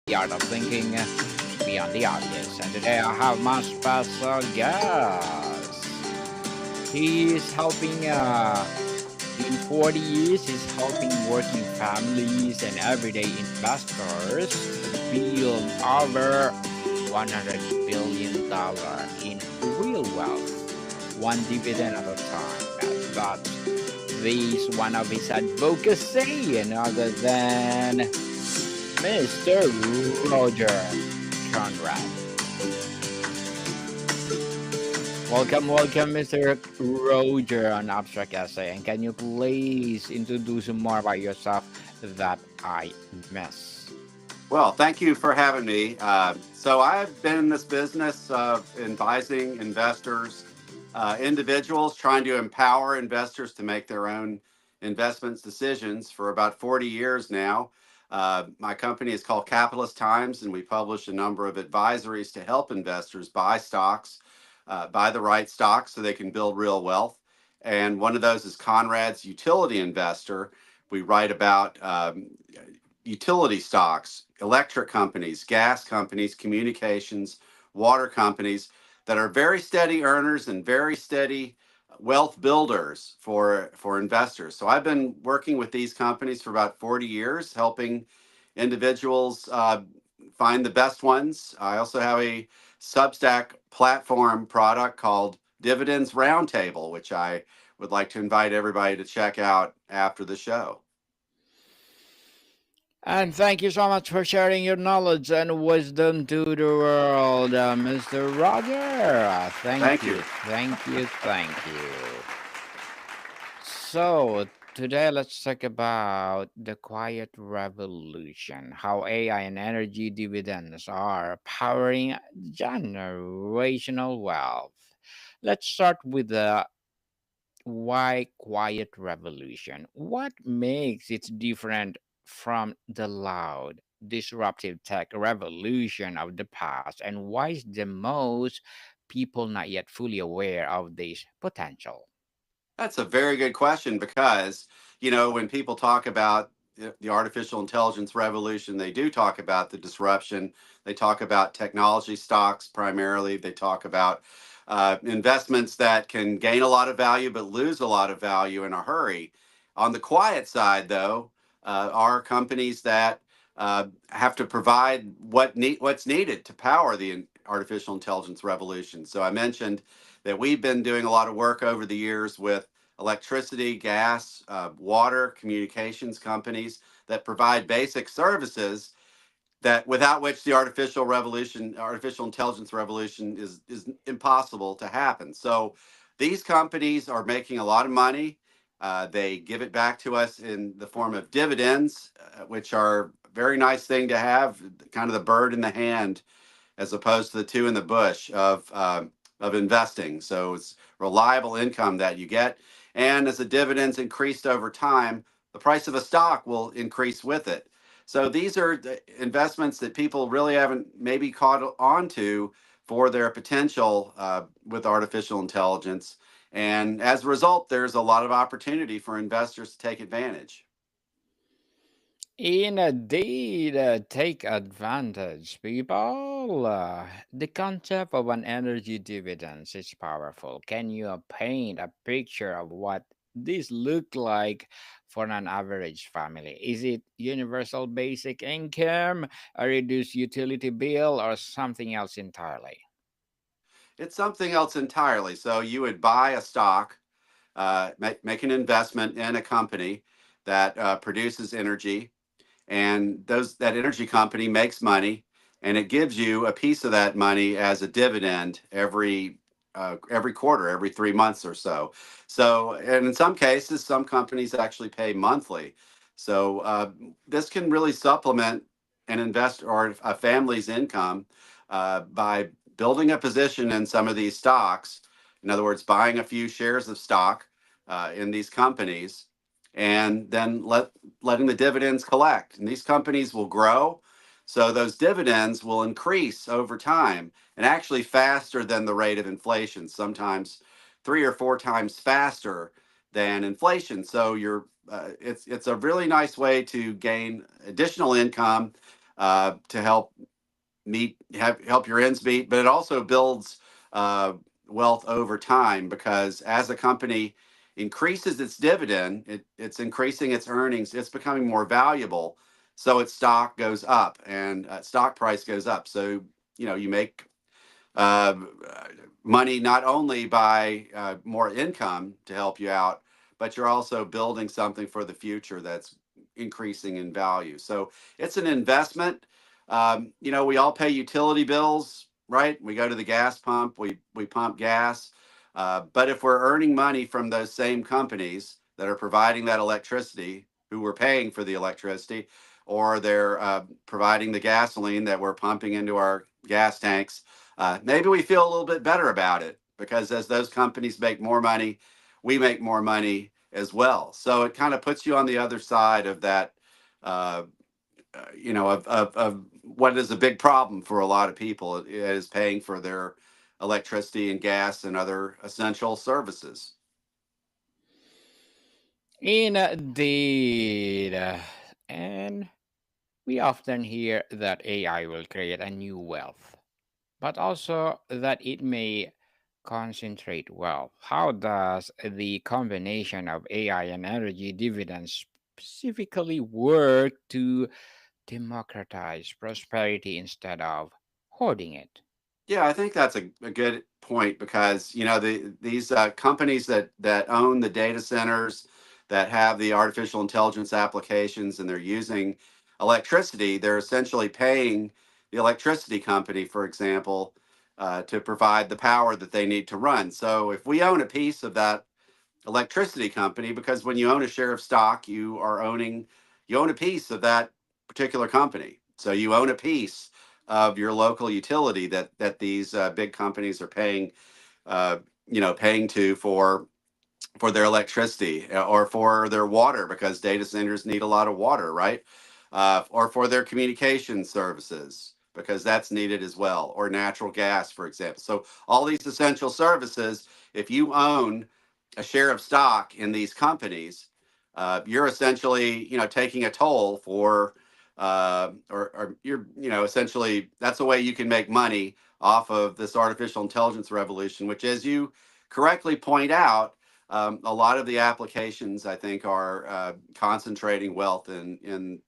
the art of thinking beyond the obvious. And today I have my special guest. He is helping, in 40 years, he's helping working families and everyday investors build over $100 billion in real wealth, one dividend at a time. That's this one of his advocacy, and other than Mr. Roger Conrad. Welcome, Mr. Roger on Abstract Essay. And can you please introduce more about yourself that I miss? Well, thank you for having me. So I've been in this business of advising investors, individuals, trying to empower investors to make their own investments decisions for about 40 years now. My company is called Capitalist Times, and we publish a number of advisories to help investors buy stocks, buy the right stocks so they can build real wealth. And one of those is Conrad's Utility Investor. We write about utility stocks, electric companies, gas companies, communications, water companies that are very steady earners and very steady wealth builders for investors. So I've been working with these companies for about 40 years, helping individuals find the best ones. I also have a Substack platform product called Dividends Roundtable, which I would like to invite everybody to check out after the show. And thank you so much for sharing your knowledge and wisdom to the world, Mr. Roger. Thank Thank you. you, thank you, thank you. So, today let's talk about the quiet revolution, how AI and energy dividends are powering generational wealth. Let's start with the why quiet revolution. What makes it different from the loud, disruptive tech revolution of the past, and why is the most people not yet fully aware of this potential? That's a very good question because, when people talk about the artificial intelligence revolution, they do talk about the disruption. They talk about technology stocks primarily. They talk about investments that can gain a lot of value but lose a lot of value in a hurry. On the quiet side, though, are companies that have to provide what's needed to power the artificial intelligence revolution. So I mentioned that we've been doing a lot of work over the years with electricity, gas, water, communications companies that provide basic services that without which the artificial intelligence revolution is impossible to happen. So these companies are making a lot of money. They give it back to us in the form of dividends, which are a very nice thing to have, kind of the bird in the hand as opposed to the two in the bush of investing. So it's reliable income that you get. And as the dividends increased over time, the price of a stock will increase with it. So these are the investments that people really haven't maybe caught on to for their potential with artificial intelligence. And as a result, there's a lot of opportunity for investors to take advantage. Indeed, take advantage, people. The concept of an energy dividend is powerful. Can you paint a picture of what this look like for an average family? Is it universal basic income, a reduced utility bill, or something else entirely? It's something else entirely. So you would buy a stock, make an investment in a company that produces energy, and that energy company makes money, and it gives you a piece of that money as a dividend every quarter, every 3 months or so. So, and in some cases, some companies actually pay monthly. So this can really supplement an investor or a family's income by building a position in some of these stocks. In other words, buying a few shares of stock in these companies, and then letting the dividends collect. And these companies will grow. So those dividends will increase over time and actually faster than the rate of inflation, sometimes 3 or 4 times faster than inflation. So it's a really nice way to gain additional income to help help your ends meet, but it also builds uh, wealth over time because as a company increases its dividend, it's increasing its earnings, it's becoming more valuable. So its stock goes up and stock price goes up. So, you make uh, money not only by more income to help you out, but you're also building something for the future that's increasing in value. So it's an investment. We all pay utility bills, right? We go to the gas pump, we pump gas. But if we're earning money from those same companies that are providing that electricity, who we're paying for the electricity, or they're providing the gasoline that we're pumping into our gas tanks, maybe we feel a little bit better about it because as those companies make more money, we make more money as well. So it kind of puts you on the other side of that, uh, of what is a big problem for a lot of people is paying for their electricity and gas and other essential services. Indeed. And we often hear that AI will create a new wealth, but also that it may concentrate wealth. How does the combination of AI and energy dividends specifically work to democratize prosperity instead of hoarding it? Yeah, I think that's a good point because these companies that own the data centers that have the artificial intelligence applications and they're using electricity, they're essentially paying the electricity company, for example, to provide the power that they need to run. So if we own a piece of that electricity company, because when you own a share of stock, you own a piece of that particular company. So you own a piece of your local utility that these big companies are paying to for their electricity or for their water because data centers need a lot of water, right? Or for their communication services because that's needed as well, or natural gas, for example. So all these essential services, if you own a share of stock in these companies, you're essentially, taking a toll for, or you're, essentially that's a way you can make money off of this artificial intelligence revolution, which, as you correctly point out, a lot of the applications I think are concentrating wealth in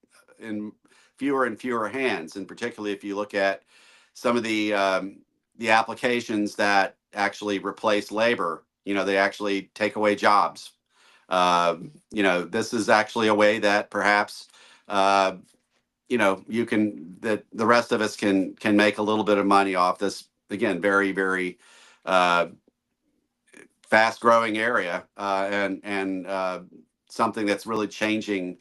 fewer and fewer hands, and particularly if you look at some of the applications that actually replace labor, they actually take away jobs. This is actually a way that perhaps uh, you can that the rest of us can make a little bit of money off this again very very uh, fast growing area and something that's really changing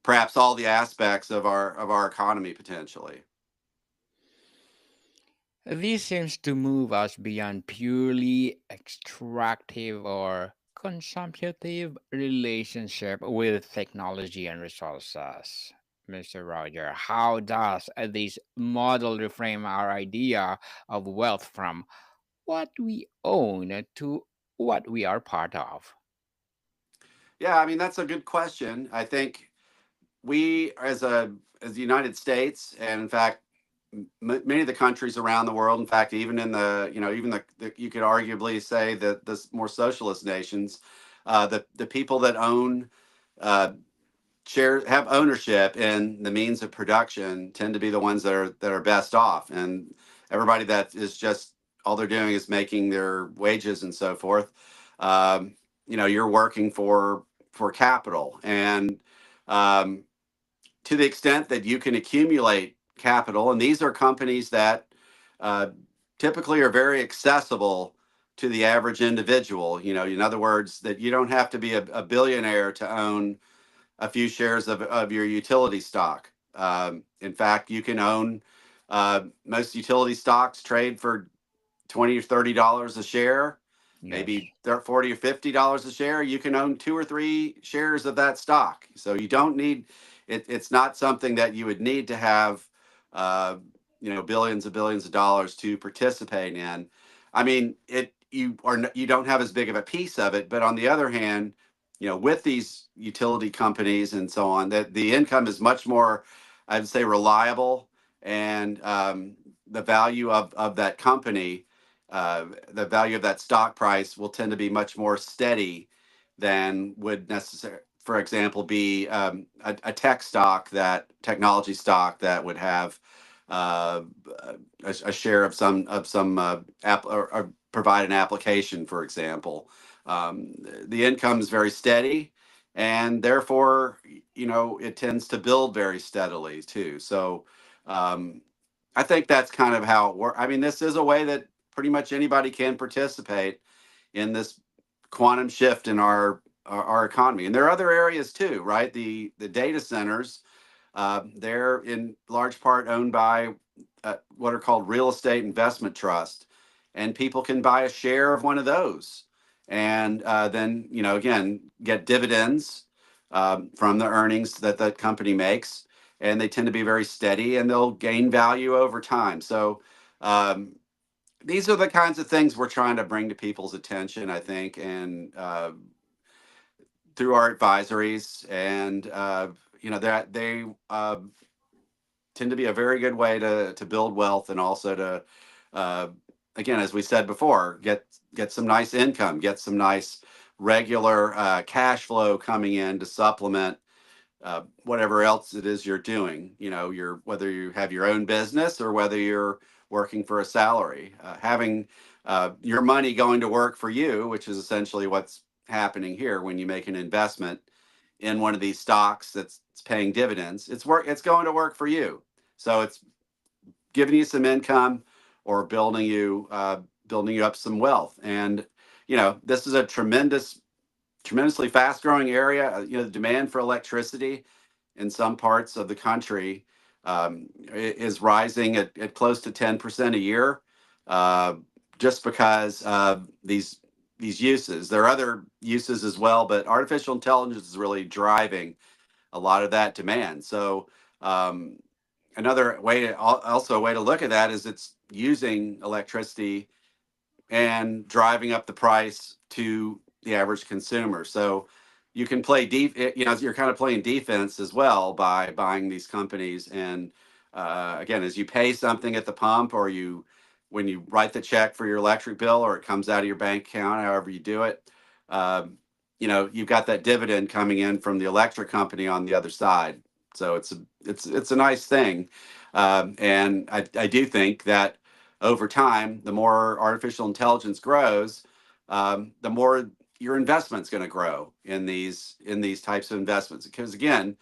perhaps all the aspects of our economy potentially. This seems to move us beyond purely extractive or consumptive relationship with technology and resources. Mr. Roger, how does this model reframe our idea of wealth from what we own to what we are part of? Yeah, I mean that's a good question. I think we as the United States, and in fact many of the countries around the world, in fact even in even the you could arguably say that the more socialist nations, the people that own uh, share have ownership in the means of production tend to be the ones that are best off, and everybody that is just all they're doing is making their wages and so forth. You're working for capital, and um, to the extent that you can accumulate capital, and these are companies that uh, typically are very accessible to the average individual. In other words, that you don't have to be a billionaire to own a few shares of your utility stock. In fact, you can own most utility stocks trade for $20 or $30 a share, Yes. maybe 40 or $50 a share. You can own 2 or 3 shares of that stock. So you don't need it. It's not something that you would need to have, uh, billions of dollars to participate in. I mean, you don't have as big of a piece of it, but on the other hand, with these utility companies and so on, that the income is much more, I'd say, reliable and the value of that company, the value of that stock price will tend to be much more steady than would necessary, for example, be a tech stock, that technology stock that would have uh, a share of some or provide an application, for example. The income is very steady, and therefore, it tends to build very steadily too. So, um, I think that's kind of how it works. I mean, this is a way that pretty much anybody can participate in this quantum shift in our economy. And there are other areas too, right? The data centers, they're in large part owned by what are called real estate investment trust, and people can buy a share of one of those, and then again get dividends from the earnings that that company makes, and they tend to be very steady and they'll gain value over time. So um, these are the kinds of things we're trying to bring to people's attention, I think, and through our advisories, and that they tend to be a very good way to build wealth, and also to uh, again, as we said before, get some nice income, get some nice regular cash flow coming in to supplement whatever else it is you're doing. You're, whether you have your own business or whether you're working for a salary, having your money going to work for you, which is essentially what's happening here when you make an investment in one of these stocks that's paying dividends. It's going to work for you. So it's giving you some income, or building you up some wealth. And this is a tremendously fast growing area. The demand for electricity in some parts of the country is rising at close to 10% a year, uh, just because of these uses. There are other uses as well, but artificial intelligence is really driving a lot of that demand. So um, another way to, also a way to look at that is it's using electricity and driving up the price to the average consumer. So you can play deep, you're kind of playing defense as well by buying these companies. And again, as you pay something at the pump, or when you write the check for your electric bill, or it comes out of your bank account, however you do it, um, you've got that dividend coming in from the electric company on the other side. So it's a nice thing. And I do think that over time, the more artificial intelligence grows, the more your investment's going to grow in these types of investments. Because again,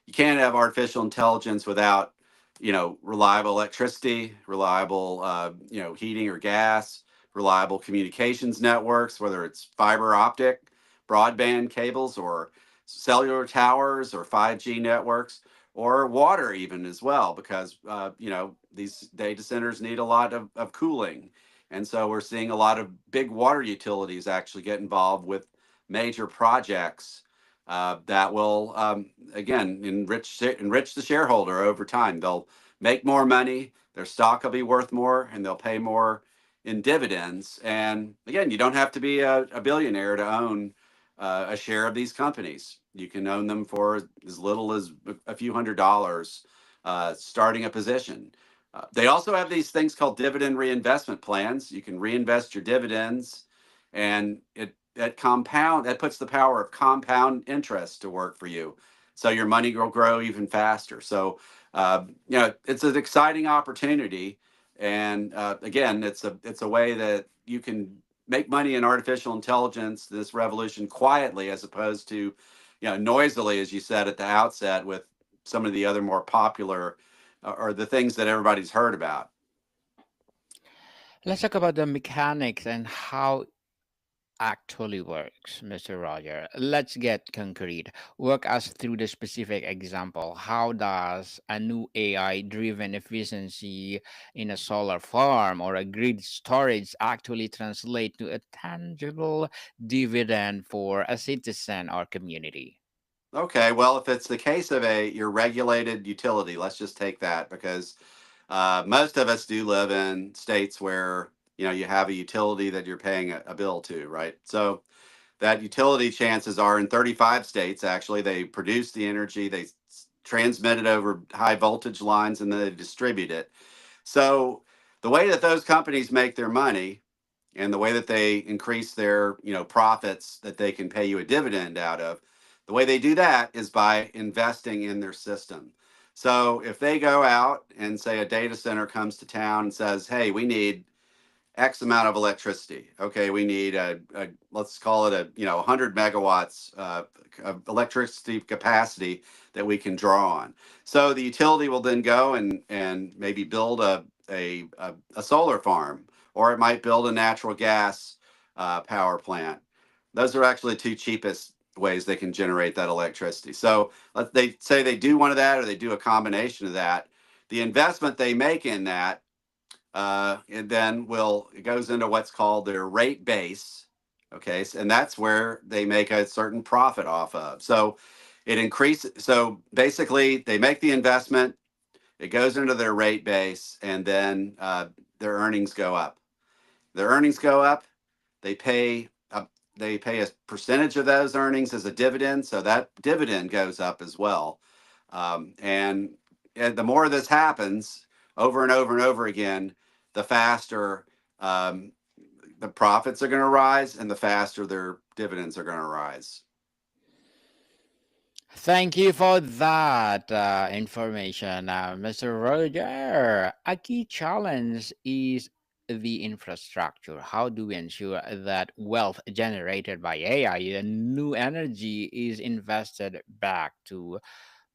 you can't have artificial intelligence without reliable electricity, reliable heating or gas, reliable communications networks, whether it's fiber optic, broadband cables, or cellular towers, or 5G networks, or water even as well, because these data centers need a lot of cooling. And so we're seeing a lot of big water utilities actually get involved with major projects that will again enrich the shareholder over time. They'll make more money, their stock will be worth more, and they'll pay more in dividends. And again, you don't have to be a billionaire to own a share of these companies. You can own them for as little as a few $100s, starting a position. They also have these things called dividend reinvestment plans. You can reinvest your dividends, and that puts the power of compound interest to work for you. So your money will grow even faster. So it's an exciting opportunity, and again, it's a way that you can make money in artificial intelligence, this revolution, quietly, as opposed to noisily, as you said at the outset, with some of the other more popular or the things that everybody's heard about. Let's talk about the mechanics and how actually works, Mr. Roger. Let's get concrete. Walk us through the specific example. How does a new AI driven efficiency in a solar farm or a grid storage actually translate to a tangible dividend for a citizen or community? Okay, well, if it's the case of your regulated utility, let's just take that, because most of us do live in states where you have a utility that you're paying a bill to, right? So that utility, chances are, in 35 states, actually, they produce the energy, they transmit it over high voltage lines, and then they distribute it. So the way that those companies make their money and the way that they increase their profits that they can pay you a dividend out of, the way they do that is by investing in their system. So if they go out and say a data center comes to town and says, hey, we need X amount of electricity. Okay, we need a let's call it a 100 megawatts of electricity capacity that we can draw on. So the utility will then go and maybe build a solar farm, or it might build a natural gas power plant. Those are actually the two cheapest ways they can generate that electricity. So they say they do one of that, or they do a combination of that. The investment they make in that and then will it goes into what's called their rate base. Okay, and that's where they make a certain profit off of. So it increases. So basically, they make the investment, it goes into their rate base, and then their earnings go up. Their earnings go up. They pay. They pay a percentage of those earnings as a dividend, so that dividend goes up as well. And the more this happens over and over and over again, the faster um, the profits are going to rise, and the faster their dividends are going to rise. Thank you for that information, Mr. Roger. A key challenge is the infrastructure. How do we ensure that wealth generated by AI and new energy is invested back to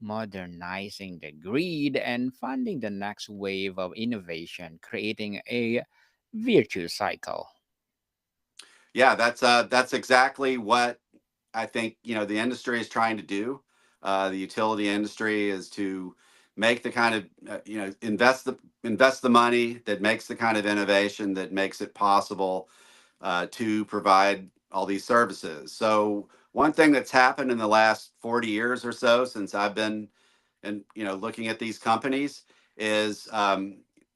modernizing the grid and funding the next wave of innovation, creating a virtuous cycle? Yeah, that's exactly what I think the industry is trying to do. The utility industry is to make the kind of invest the money that makes the kind of innovation that makes it possible to provide all these services. So one thing that's happened in the last 40 years or so since I've been and looking at these companies is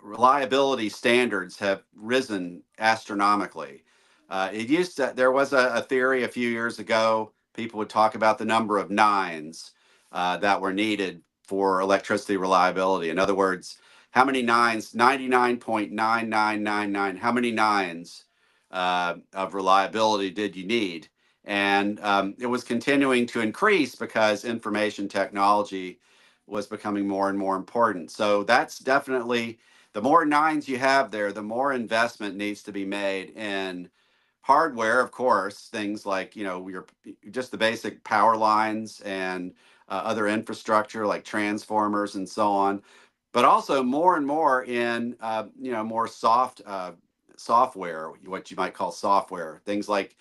reliability standards have risen astronomically. It used to there was a theory a few years ago. People would talk about the number of nines that were needed for electricity reliability. In other words, how many nines? 99.9999. How many nines of reliability did you need? And it was continuing to increase because information technology was becoming more and more important. So that's definitely the more nines you have there, the more investment needs to be made in hardware, of course, things like your just the basic power lines and other infrastructure like transformers and so on, but also more and more in more software, what you might call software, things like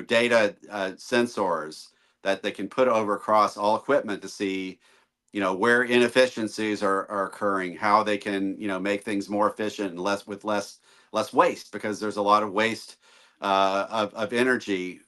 data sensors that they can put over across all equipment to see where inefficiencies are occurring, how they can make things more efficient and less waste, because there's a lot of waste of energy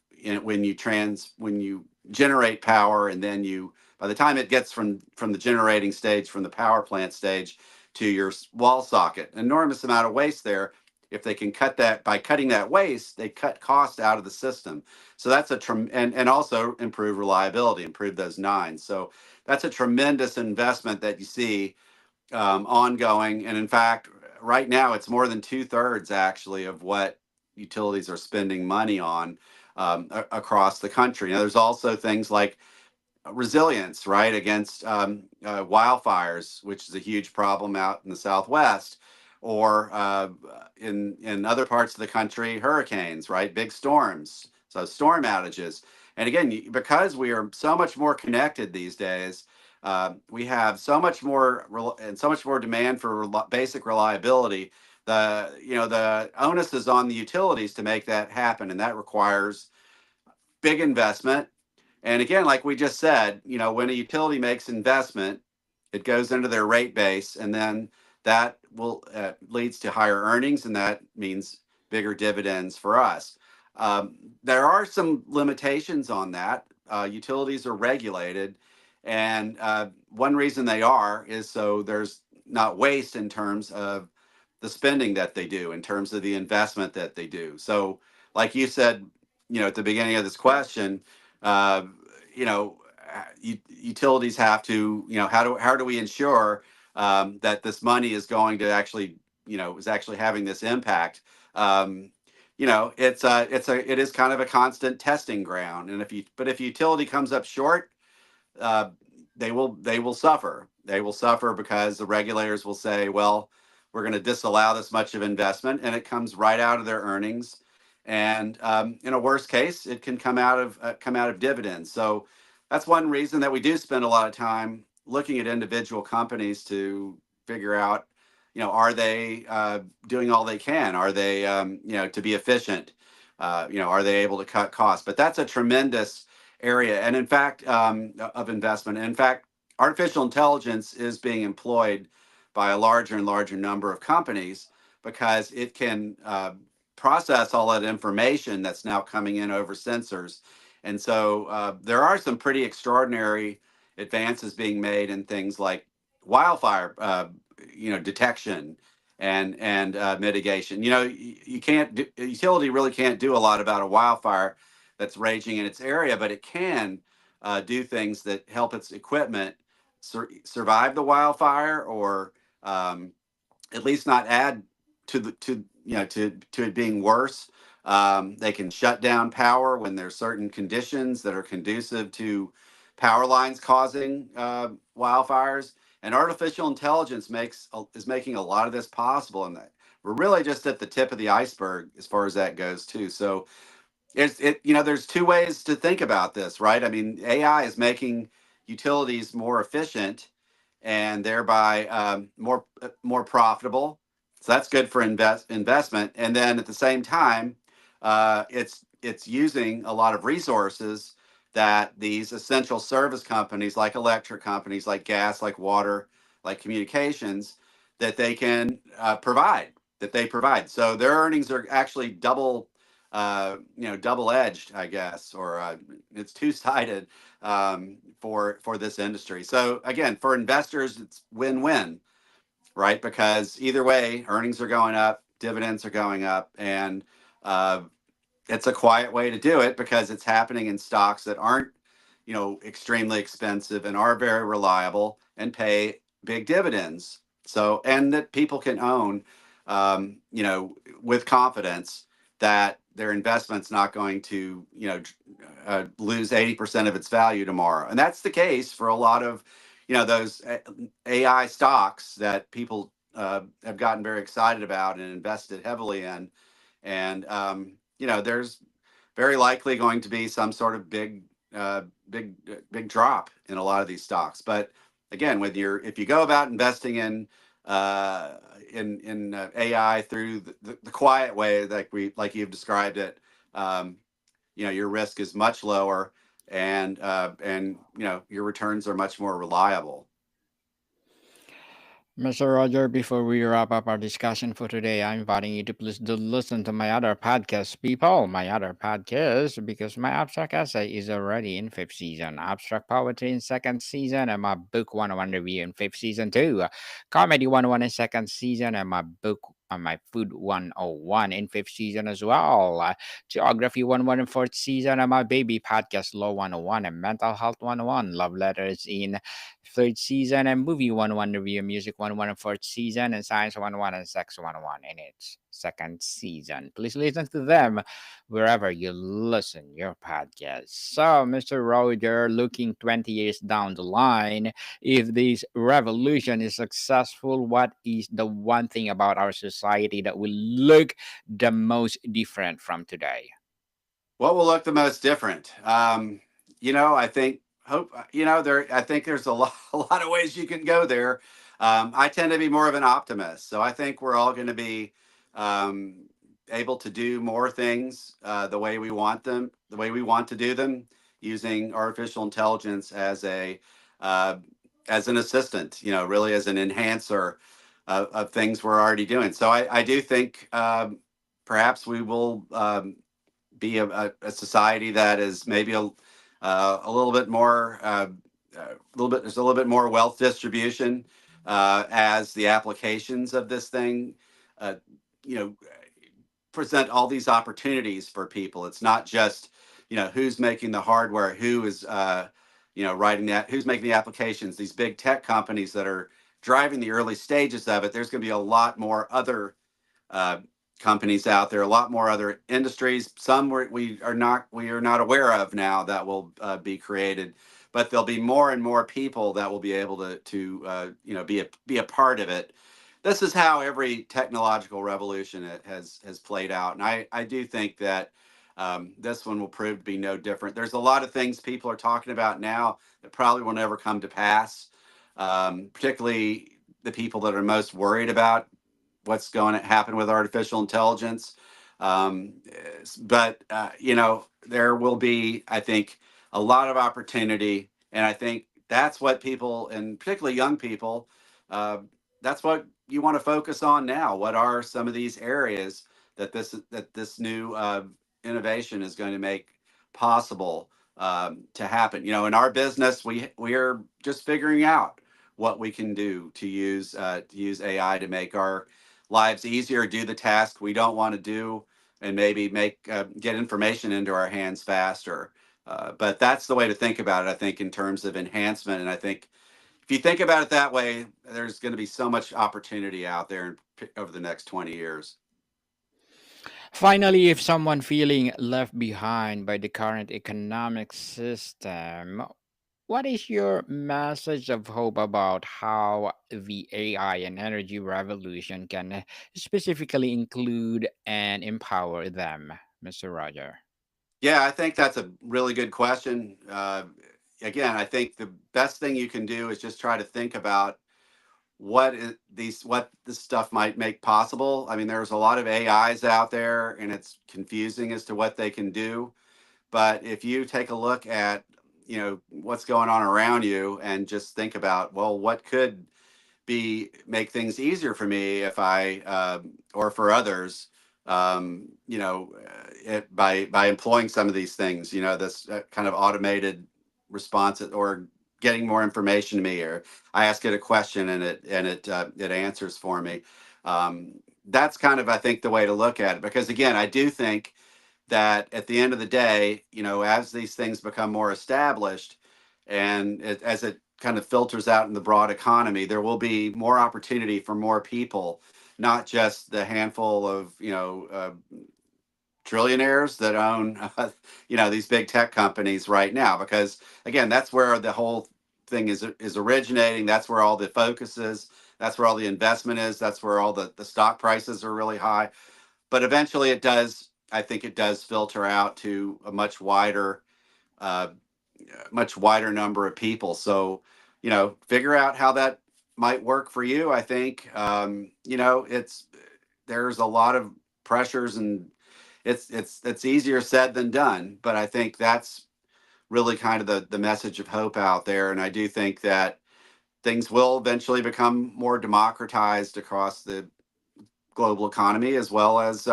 when you generate power, and then you by the time it gets from the generating stage, from the power plant stage to your wall socket, enormous amount of waste there. If they can cut that, by cutting that waste, they cut cost out of the system. So that's and also improve reliability, improve those nines. So that's a tremendous investment that you see ongoing. And in fact, right now, it's more than two-thirds actually of what utilities are spending money on across the country. Now, there's also things like resilience, right, against wildfires, which is a huge problem out in the Southwest, or in other parts of the country, hurricanes, right, big storms, so storm outages. And again, because we are so much more connected these days, we have so much more and so much more demand for basic reliability. The onus is on the utilities to make that happen, and that requires big investment. And again, like we just said, when a utility makes investment, it goes into their rate base, and then that will leads to higher earnings, and that means bigger dividends for us. There are some limitations on that. Utilities are regulated, and one reason they are is so there's not waste in terms of the spending that they do, in terms of the investment that they do. So, like you said, at the beginning of this question, uh, you know, utilities have to, how do we ensure that this money is going to actually, is actually having this impact. Um, it is kind of a constant testing ground, and if utility comes up short, uh, they will suffer. They will suffer because the regulators will say, well, we're going to disallow this much of investment, and it comes right out of their earnings. And in a worst case, it can come out of dividends. So that's one reason that we do spend a lot of time looking at individual companies to figure out, are they doing all they can? Are they, to be efficient? Are they able to cut costs? But that's a tremendous area, and in fact, of investment. In fact, artificial intelligence is being employed by a larger and larger number of companies because it can process all that information that's now coming in over sensors. And so there are some pretty extraordinary advances being made in things like wildfire, detection and mitigation. You can't do, utility really can't do a lot about a wildfire that's raging in its area, but it can do things that help its equipment survive the wildfire, or um, at least not add to it being worse. They can shut down power when there's certain conditions that are conducive to power lines causing wildfires. And artificial intelligence is making a lot of this possible, and that we're really just at the tip of the iceberg as far as that goes too. So there's two ways to think about this, right? I mean, AI is making utilities more efficient and thereby more profitable. So that's good for investment. And then at the same time, it's using a lot of resources that these essential service companies, like electric companies, like gas, like water, like communications, that they can provide. So their earnings are actually double edged, I guess, or it's two sided for this industry. So again, for investors, it's win-win, right? Because either way, earnings are going up, dividends are going up, and uh, it's a quiet way to do it because it's happening in stocks that aren't, extremely expensive and are very reliable and pay big dividends. So, and that people can own, with confidence that their investment's not going to, lose 80% of its value tomorrow. And that's the case for a lot of, those AI stocks that people have gotten very excited about and invested heavily in. And there's very likely going to be some sort of big drop in a lot of these stocks. But again, if you go about investing uh, in AI through the quiet way, like you've described it, um, your risk is much lower, and your returns are much more reliable. Mr. Roger, before we wrap up our discussion for today, I'm inviting you to please do listen to my other podcast, people. My other podcast, because my abstract essay is already in fifth season, abstract poetry in second season, and my book 101 review in fifth season too. Comedy 101 in second season, and my book on my food 101 in fifth season as well. Geography 101 in fourth season, and my baby podcast law 101 and mental health 101. Love letters in third season, and movie 101 review, music 101 in fourth season, and science 101 and sex 101 in its second season. Please listen to them wherever you listen your podcast. So, Mr. Roger, looking 20 years down the line, if this revolution is successful, what is the one thing about our society that will look the most different from today? What will look the most different? I think hope there. I think there's a lot, a lot of ways you can go there. I tend to be more of an optimist, so I think we're all going to be um, able to do more things the way we want them, the way we want to do them, using artificial intelligence uh, as an assistant. Really as an enhancer of things we're already doing. So I do think perhaps we will. Be a society that is maybe a little bit more there's a little bit more wealth distribution as the applications of this thing uh, you know present all these opportunities for people. It's not just who's making the hardware, who is writing that, who's making the applications, these big tech companies that are driving the early stages of it. There's going to be a lot more other uh, companies out there, a lot more other industries. Some we are not aware of now that will be created, but there'll be more and more people that will be able to be a part of it. This is how every technological revolution has played out, and I do think that this one will prove to be no different. There's a lot of things people are talking about now that probably will never come to pass, particularly the people that are most worried about what's going to happen with artificial intelligence. But there will be, I think, a lot of opportunity, and I think that's what people, and particularly young people, uh, that's what you want to focus on now. What are some of these areas that this new innovation is going to make possible to happen? In our business, we are just figuring out what we can do to use AI to make our lives easier, do the task we don't want to do, and maybe get information into our hands faster. But that's the way to think about it, I think, in terms of enhancement. And I think if you think about it that way, there's going to be so much opportunity out there over the next 20 years. Finally, if someone feeling left behind by the current economic system, what is your message of hope about how the AI and energy revolution can specifically include and empower them, Mr. Roger? Yeah, I think that's a really good question. Again, I think the best thing you can do is just try to think about what this stuff might make possible. I mean, there's a lot of AIs out there, and it's confusing as to what they can do. But if you take a look at what's going on around you and just think about, well, what could be make things easier for me if I or for others, by employing some of these things, this kind of automated response, or getting more information to me, or I ask it a question and it answers for me. That's kind of, I think, the way to look at it, because again, I do think that at the end of the day, as these things become more established, and as it kind of filters out in the broad economy, there will be more opportunity for more people, not just the handful of trillionaires that own these big tech companies right now. Because again, that's where the whole thing is originating. That's where all the focus is. That's where all the investment is. That's where all the stock prices are really high. But eventually, I think it does filter out to a uh, much wider number of people. So, figure out how that might work for you. I think, it's there's a lot of pressures, and it's easier said than done. But I think that's really kind of the message of hope out there. And I do think that things will eventually become more democratized across the global economy, as well as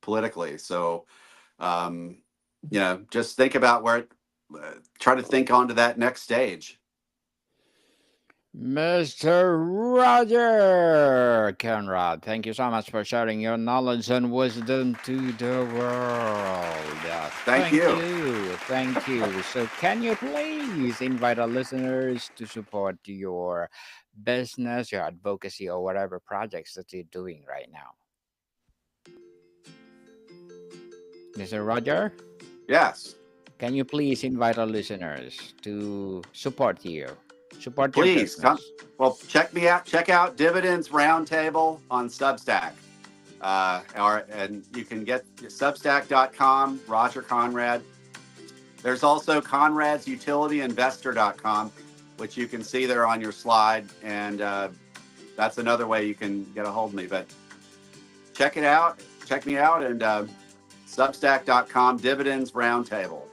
politically. So um, just think about try to think onto that next stage. Mr. Roger Conrad, thank you so much for sharing your knowledge and wisdom to the world. Thank Thank you. you. Thank you. So, can you please invite our listeners to support your business, your advocacy, or whatever projects that you're doing right now? Mr. Roger, Yes, can you please invite our listeners to support your please come. business? Well, check me out. Check out Dividends Roundtable on Substack. And you can get substack.com, Roger Conrad. There's also conradsutilityinvestor.com, which you can see there on your slide. And that's another way you can get a hold of me. But check it out. Check me out. And substack.com, Dividends Roundtable.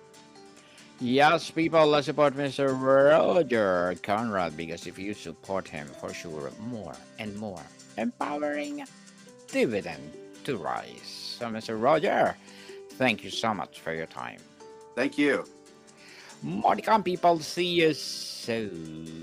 Yes, people, let's support Mr. Roger Conrad because if you support him, for sure, more and more empowering dividend to rise. So, Mr. Roger, thank you so much for your time. Thank you. More to come, people. See you soon.